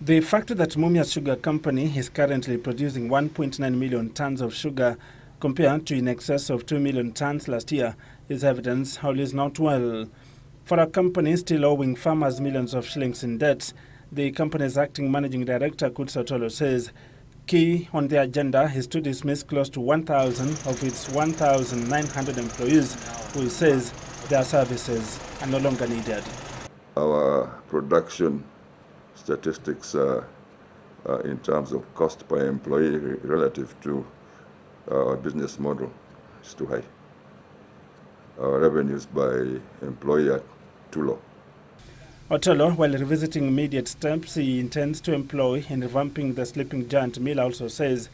The fact that Mumias Sugar Company is currently producing 1.9 million tons of sugar compared to in excess of 2 million tons last year is evidence all is not well. For a company still owing farmers millions of shillings in debt, the company's acting managing director, Coutts Otolo, says key on the agenda is to dismiss close to 1,000 of its 1,900 employees who he says their services are no longer needed. Our production statistics in terms of cost per employee relative to our business model is too high. Our revenues by employee are too low. Otolo, while revisiting immediate steps he intends to employ in revamping the sleeping giant mill, also says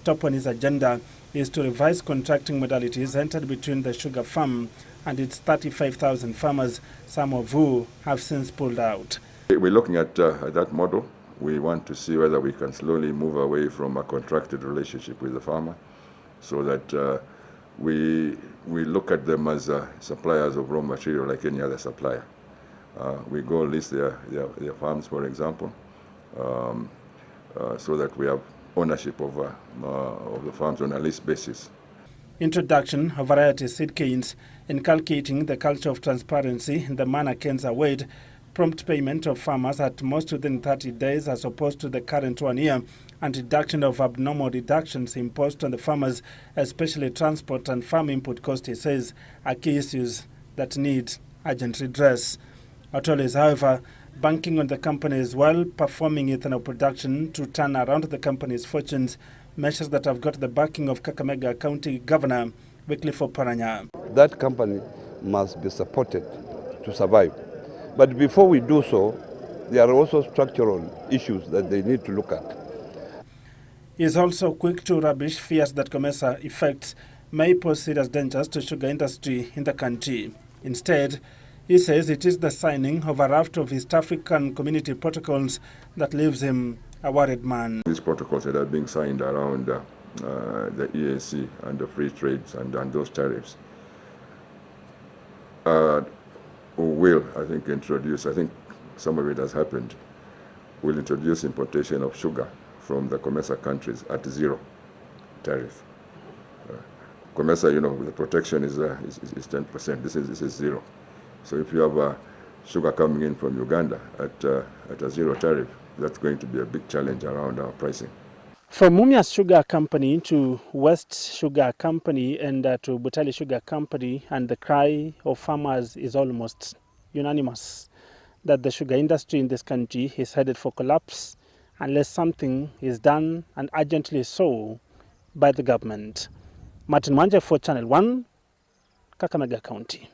top on his agenda is to revise contracting modalities entered between the sugar farm and its 35,000 farmers, some of who have since pulled out. We're looking at that model. We want to see whether we can slowly move away from a contracted relationship with the farmer so that we look at them as suppliers of raw material like any other supplier. We go list their farms, for example, so that we have ownership of the farms on a lease basis. Introduction of variety seed canes, inculcating the culture of transparency in the manner canes are weighed, prompt payment of farmers at most within 30 days as opposed to the current 1 year, and reduction of abnormal deductions imposed on the farmers, especially transport and farm input cost, he says, are key issues that need urgent redress. Otolo is, however, banking on the company's well-performing ethanol production to turn around the company's fortunes, measures that have got the backing of Kakamega County Governor Wycliffe Oparanya. That company must be supported to survive. But before we do so, there are also structural issues that they need to look at. He is also quick to rubbish fears that COMESA effects may pose serious dangers to sugar industry in the country. Instead, he says it is the signing of a raft of East African community protocols that leaves him a worried man. These protocols that are being signed around the EAC and the free trades and those tariffs will, I think, introduce, I think some of it has happened, will introduce importation of sugar from the COMESA countries at zero tariff. COMESA, the protection is 10%. This is zero. So if you have sugar coming in from Uganda at a zero tariff, that's going to be a big challenge around our pricing. From Mumias Sugar Company to West Sugar Company and to Butali Sugar Company, and the cry of farmers is almost unanimous that the sugar industry in this country is headed for collapse unless something is done, and urgently so, by the government. Martin Wanje for Channel 1, Kakamega County.